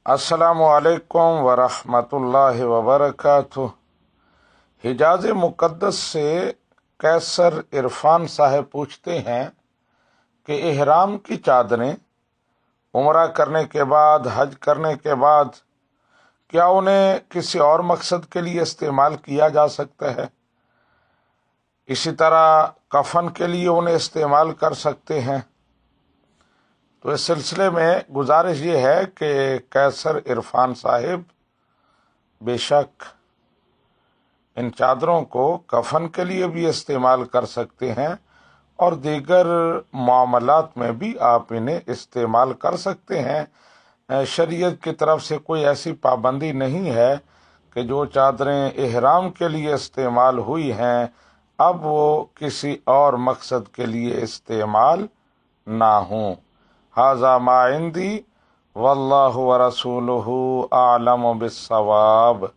अस्सलामुअलैकुम वरहमतुल्लाहि वबरकातुह। हिजाज मुक़द्दस से कैसर इरफान साहब पूछते हैं कि इहराम की चादरें उम्रा करने के बाद, हज करने के बाद क्या उन्हें किसी और मकसद के लिए इस्तेमाल किया जा सकता है? इसी तरह कफन के लिए उन्हें इस्तेमाल कर सकते हैं। तो इस सिलसिले में गुजारिश ये है कि कैसर इरफान साहिब बेशक इन चादरों को कफन के लिए भी इस्तेमाल कर सकते हैं और दीगर मामलात में भी आप इन्हें इस्तेमाल कर सकते हैं। शरीयत की तरफ से कोई ऐसी पाबंदी नहीं है कि जो चादरें इहराम के लिए इस्तेमाल हुई हैं अब वो किसी और मकसद के लिए इस्तेमाल ना हों। हाज़ा मा इंदी वल्लाहु व रसूलुहु आलम बिस्सवाब।